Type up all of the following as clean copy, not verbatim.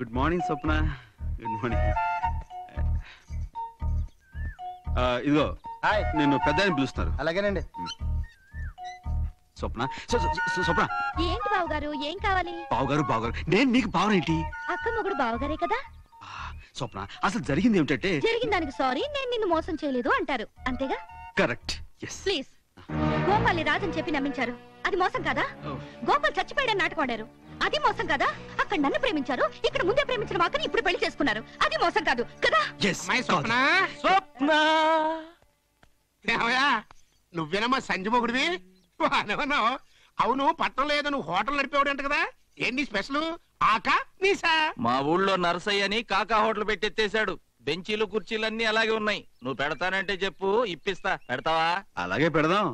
Good morning Swapna. Good morning. ఇదిగో నిన్ను పెద్ద అని పిలుస్తున్నారు. అలాగేనండి. స్వప్న స్వప్న. ఏంటి బావగారు, ఏం కావాలి? బావగారు నేను నీకు బావనేంటి? అక్క మొగుడు బావగారే కదా. స్వప్న అసలు జరిగింది ఏమిటంటే, జరిగిన దానికి సారీ, నేను నిన్ను మోసం చేయలేదు అంటారు, అంతేగా? కరెక్ట్. ప్లీజ్. గోపాల్ని రాజని చెప్పి నమ్మించారు, అది మోసం కదా? గోపాల్ చచ్చిపోయాడని నాటకం ఆడారు, అది మోసం కదా? అక్కడ నన్ను ప్రేమించారు, ఇక్కడ ముందే ప్రేమించిన వాకని ఇప్పుడు పెళ్లి చేసుకున్నారు, అది మోసం కాదు కదా? స్వప్న నువ్వేనమ్మా సంజయ్ మొగుడివి? వానవన్నావు. అవును, పట్టణంలో ఏదో నువ్వు హోటల్ నడిపేవాడంట కదా, ఏంటి స్పెషల్? ఆకా నీసా? మా ఊళ్ళో నరసయ్యని కాకా హోటల్ పెట్టెత్తేశాడు. బెంచీలు కుర్చీలన్నీ అలాగే ఉన్నాయి. నువ్వు పెడతానంటే చెప్పు, ఇప్పిస్తా. పెడతావా? అలాగే పెడదాం.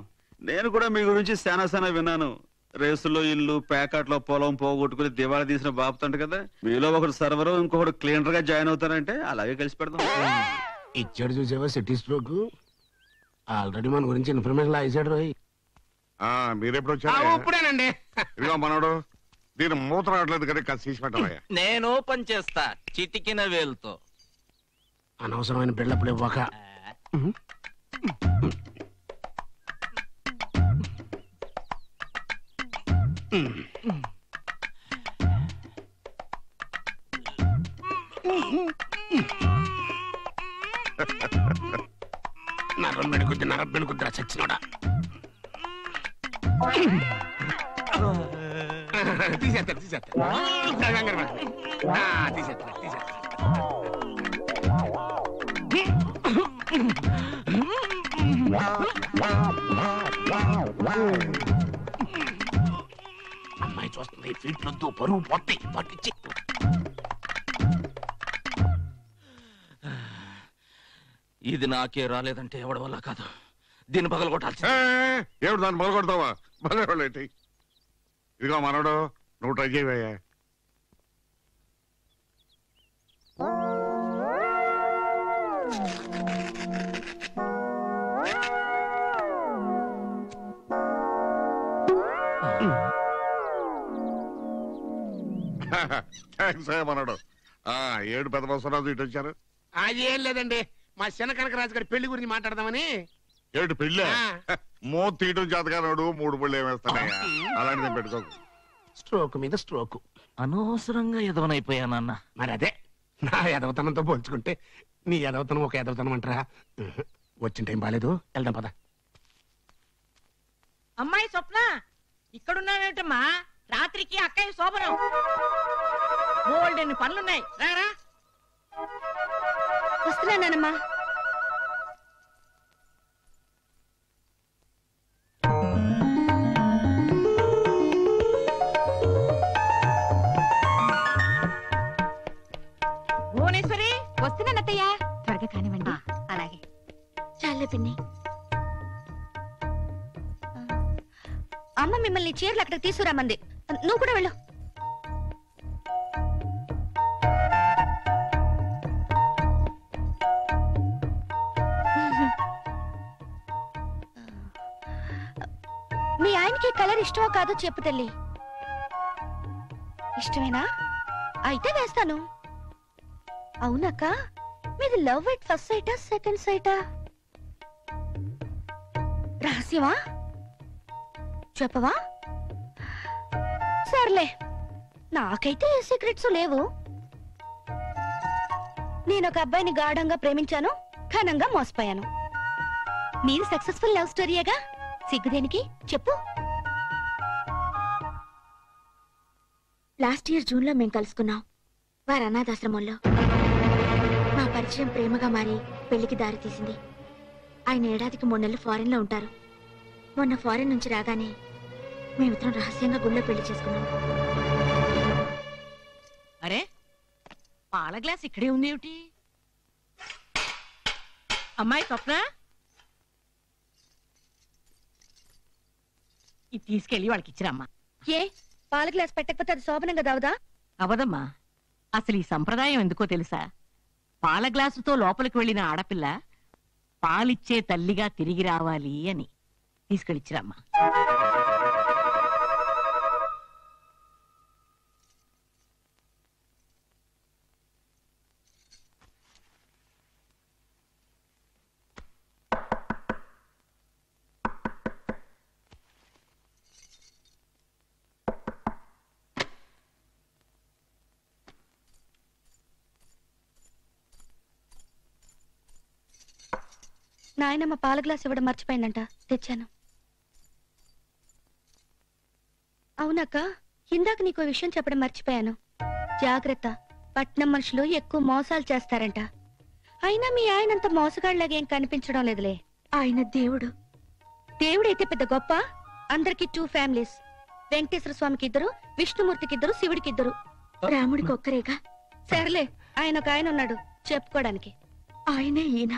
నేను కూడా మీ గురించి శానా విన్నాను. రేసులో ఇల్లు, ప్యాకెట్లో పొలం పోగొట్టుకుని దివాళా తీసిన బాపుతంట కదా. మీలో ఒకడు సర్వరు, ఇంకొకడు క్లీనర్ గా జాయిన్ అవుతారంటే అలాగే కలిసి పెడదాం. ఇచ్చాడు చూసావా సిటీ స్ట్రోక్. ఆల్రెడీ మన గురించి ఇన్ఫర్మేషన్ ఇచ్చాడు రోయ్. మీరెప్పుడు వచ్చారు? ఇప్పుడేనండి. ఇదిగో మనోడు, దీని మూత రావట్లేదు కదా, కాస్త తీసి పెట్టవయ్యా. నేను ఓపెన్ చేస్తా చిటికిన వేలుతో. అనవసరమైన బిళ్ళప్పుడు ఇవ్వక. నరం పెడుకుద్దిరా చచ్చినోడా. తీసేస్తా అమ్మాయి చూస్తుంది, ఫీట్లొద్దు, పరువు పొట్టి పట్టించి. ఇది నాకే రాలేదంటే ఎవడి వల్ల కాదు, దీన్ని పగల కొట్టాల్సింది. ఏమిటి దాన్ని మొదలు కొడతావా? మళ్ళీ ఇదిగో మనోడు, నువ్వు ట్రై చేయవయ్యా. థ్యాంక్స్ మనోడు. ఏడు పెద్ద బసవరాజు ఇటు వచ్చారు. అదేం లేదండి, మా చిన్న కనకరాజు గారి పెళ్లి గురించి మాట్లాడదామని. ఏడు పెళ్ళి? మో తీయటం చేతగానాడు, 3 పళ్ళు ఏమేస్తానయ్యా. అలాంటిది పెట్టుకోకు. స్ట్రోక్ మీద స్ట్రోక్. అనవసరంగా ఎదవనైపోయానన్న. మరి అదే, నా ఎదవతనంతో పోల్చుకుంటే నీ ఎదవతనం ఒక ఎదవతనం అంటారా? వచ్చిన టైం బాలేదు, వెళ్దాం పద. అమ్మాయి స్వప్న, ఇక్కడున్నావేటమ్మా? రాత్రికి అక్కయ్య శోభనం, బోల్డెన్ని పనులున్నాయి, రారా. వస్తున్నానమ్మా. భువనేశ్వరి, వస్తున్నానత్తయ్య. త్వరగా కానివ్వండి. అలాగే. చాలే పిన్ని. అమ్మ మిమ్మల్ని చీరలు అక్కడికి తీసుకురామంది, నువ్వు కూడా వెళ్ళు. మీ ఆయనకి కలర్ ఇష్టమో కాదో చెప్పు తల్లి. ఇష్టమేనా? అయితే వేస్తాను. అవునక్క, మీది లవ్ ఎట్ ఫస్ట్ సైటా సెకండ్ సైటా? రహస్యమా? చెప్పవా? సర్లే, నాకైతే ఏ సీక్రెట్స్ లేవు. నేను ఒక అబ్బాయిని గాఢంగా ప్రేమించాను, ఘనంగా మోసపోయాను. మీరు సక్సెస్ఫుల్ లవ్ స్టోరీయేగా, సిగ్గుదేనికి చెప్పు. లాస్ట్ ఇయర్ జూన్ లో మేం కలుసుకున్నాం, వారి అనాథాశ్రమంలో. మా పరిచయం ప్రేమగా మారి పెళ్లికి దారి తీసింది. ఆయన ఏడాదికి 3 నెలలు ఫారెన్ లో ఉంటారు. మొన్న ఫారెన్ నుంచి రాగానే మేమిద్దరం రహస్యంగా గుళ్ళో పెళ్లి చేసుకున్నాం. అరే పాల గ్లాస్ ఇక్కడే ఉంది ఏమిటి? అమ్మాయి స్వప్న, ఇది తీసుకెళ్ళి వాళ్ళకి ఇచ్చిరమ్మా. ఏ పాల గ్లాస్ పెట్టకపోతే అది శోభనం కదా అవుదా? అవదమ్మా, అసలు ఈ సంప్రదాయం ఎందుకో తెలుసా? పాల గ్లాసుతో లోపలికి వెళ్ళిన ఆడపిల్ల పాలిచ్చే తల్లిగా తిరిగి రావాలి అని. తీసుకెళ్ళిచ్చిరమ్మా. నాయనమ్మ పాల గ్లాస్ ఇవ్వడం మర్చిపోయిందంట, తెచ్చాను. అవునక్క, ఇందాక నీకు విషయం చెప్పడం మర్చిపోయాను. జాగ్రత్త, పట్నం మనుషులు ఎక్కువ మోసాలు చేస్తారంట. అయినా మీ ఆయనంత మోసగాళ్ళగా ఏం కనిపించడం లేదులే. ఆయన దేవుడు. దేవుడైతే పెద్ద గొప్ప. అందరికి 2 ఫ్యామిలీస్. వెంకటేశ్వర స్వామికి 2, విష్ణుమూర్తికి 2, శివుడికి 2, రాముడికి ఒక్కరేగా. సర్లే, ఆయన ఒక ఆయన ఉన్నాడు చెప్పుకోవడానికి. ఆయనే ఈయన.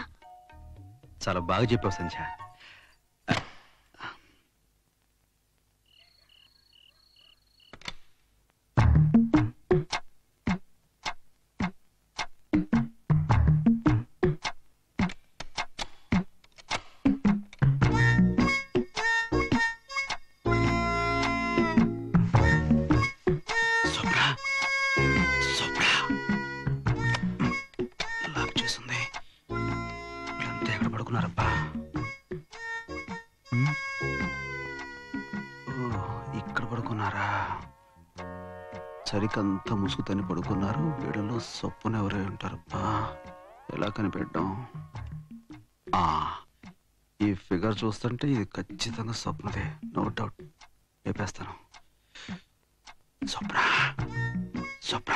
చాలా బాగా చెప్పావు సంధ్య. ఇక్కడ పడుకున్నారా? సరికంతా ముసుగుతని పడుకున్నారు. వీడలో సొప్పున ఎవరై ఉంటారబ్బా. ఎలా కనిపెట్టాం? ఈ ఫిగర్ చూస్తుంటే ఇది ఖచ్చితంగా స్వప్నదే, నో డౌట్. లేపేస్తాను. స్వప్న, స్వప్న,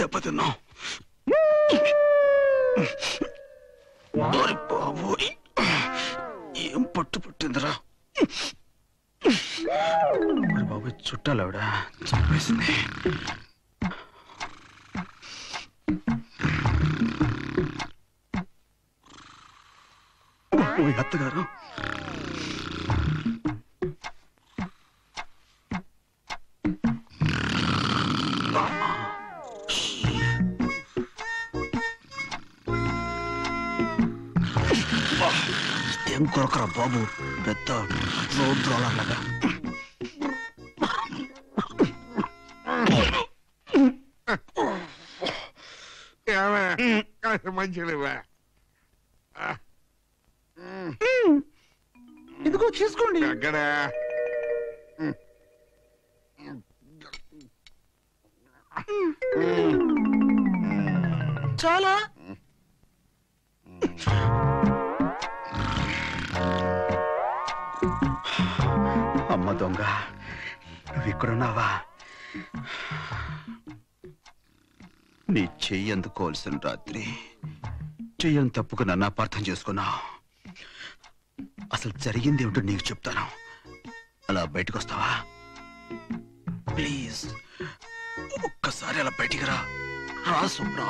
దెబ్బతిన్నావు. బాబోయ్, ఏం పట్టు పట్టిందిరా బాబు. చుట్టాలావిడ చంపేసింది. అత్తగారు, ఏం కొరకరా బాబు, పెద్ద రోడ్ రోలర్ లాగా. మంచిగా ఇదిగో తీసుకోండి. అక్కడ చాలా అమ్మ దొంగ, నువ్వు ఇక్కడున్నావా? నీ చెయ్యి అందుకోవాల్సిన రాత్రి చెయ్యని తప్పుకు నన్ను అపార్థం చేసుకున్నావు. అసలు జరిగింది ఏమిటో నీకు చెప్తాను. అలా బయటకు వస్తావా ప్లీజ్? ఒక్కసారి అలా బయటికి రా. రా స్వప్న.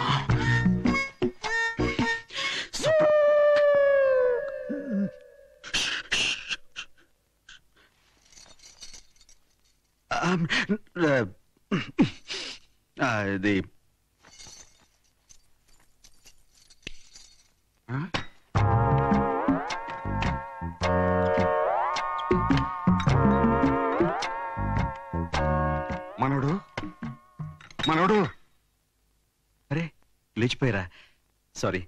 స్వప్న, ఇది మనోడు, మనోడు. అరే, లేచిపోయారా? సారీ,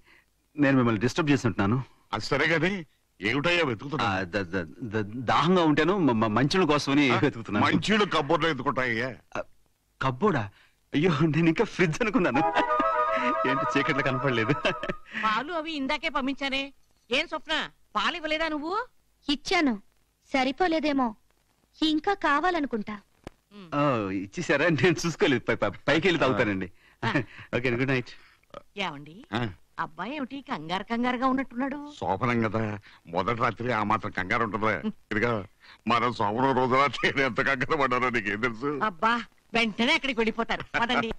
నేను మిమ్మల్ని డిస్టర్బ్ చేస్తుంటున్నాను. అది సరే కానీ ఏమిటయ్యా వెతుకుతున్నా? దాహంగా ఉంటాను, మంచుల కోసమని వెతుకుతున్నాను. మంచీలు కబ్బోర్లో ఎత్తుకుంటాయ్యా. కబ్బోడా? అయ్యో, నేను ఇంకా ఫ్రిడ్జ్ అనుకున్నాను. ఏంటి చీకట్లో కనపడలేదు. పాలు అవి ఇందాకే పంపించానే. ఏం స్వప్న, పాలు ఇవ్వలేదా నువ్వు? ఇచ్చాను, సరిపోలేదేమో, ఇంకా కావాలనుకుంటా. ఇచ్చేసారా? నేను చూసుకోలేదు. పైకి వెళ్ళి తాగుతానండి. Okay, good night. ఏమండి, అబ్బాయి ఏమిటి కంగారు కంగారుగా ఉన్నట్టున్నాడు? శోభనం కదా, మొదటి రాత్రి ఆ మాత్రం కంగారు ఉంటుందా? ఇదిగా మనం సోమరం రోజు రాత్రి ఎంత కంగారు పడ్డారో నీకేం తెలుసు? అబ్బా, వెంటనే అక్కడికి వెళ్ళిపోతారు. పదండి.